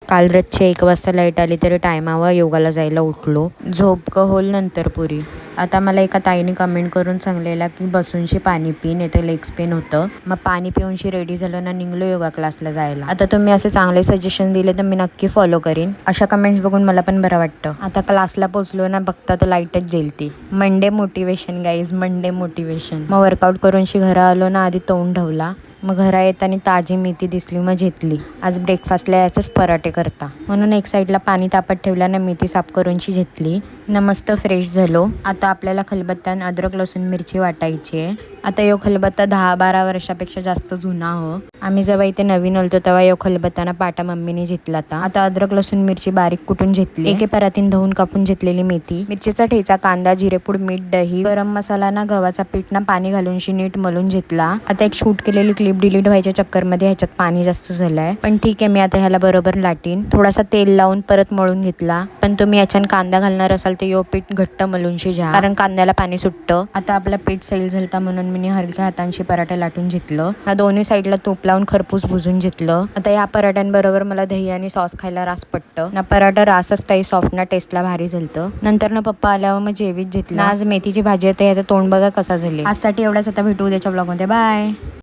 काल रातची 1 वाजता लाईट आली तरी टायमावर योगाला जायला उठलो. झोप का होल नंतर पुरी. आता मला एका ताईने कमेंट करून सांगलेला की बसूनशी पाणी पी, नाही तर लेग्स पेन होतं. मग पाणी पिऊनशी रेडी झालं ना निघलो योगा क्लासला जायला. आता तुम्ही असे चांगले सजेशन दिले तर मी नक्की फॉलो करीन. अशा कमेंट्स बघून मला पण बरं वाटतं. आता क्लासला पोचलो ना, बघता तर लाईटच जेलती. Monday motivation guys, Monday motivation. मग वर्कआउट करूनशी घरा आलो ना, आधी तोंड धुवला. मग घरा येताना ताजी मेथी दिसली मग घेतली. आज ब्रेकफास्टला याचंच पराठे करता म्हणून एक साईडला पाणी तापत ठेवल्यानं मेथी साफ करूनशी घेतली ना, मस्त फ्रेश झालो. आता आपल्याला खलबत्त्यानं अद्रक लसूण मिरची वाटायची आहे. आता यो खलबत्ता 10-12 वर्षापेक्षा जास्त जुना हो. आम्ही जेव्हा इथे नवीन आलतो तेव्हा यो खलबत्ताना पाटा मम्मीने घेतला. आता अद्रक लसूण मिरची बारीक कुटून घेतली. एके परातीन धुवून कापून घेतलेली मेथी, मिरचीचा ठेचा, कांदा, जिरेपूड, मीठ, दही, गरम मसाला ना, गव्हाचा पीठ ना, पाणी घालूनशी नीट मलून घेतला. आता एक शूट केलेली क्लिप डिलीट व्हायच्या चक्करमध्ये ह्याच्यात पाणी जास्त झालंय, पण ठीक आहे, मी आता ह्याला बरोबर लाटीन. थोडासा तेल लावून परत मळून घेतला. पण तुम्ही याच्यात कांदा घालणार असाल तर यो पीठ घट्ट मलूनशी घ्या, कारण कांद्याला पाणी सुटतं. आता आपला पीठ सैल झालता म्हणून मी हलक्या हातांशी पराठा लाटून घेतलं ना, दोन्ही साईडला तूप लावून खरपूस भुजून घेतलं. आता या पराठ्यांबरोबर मला दही आणि सॉस खायला रास पडतं ना. पराठा रासच काही सॉफ्ट ना, टेस्टला भारी झालतं. नंतर ना पप्पा आल्यावर मग जेवीत घेतलं. आज मेथीची भाजी आहे, याचं तोंड बघा कसा झाले. आजसाठी एवढाच. आता भेटू उद्याच्या ब्लॉगमध्ये. बाय.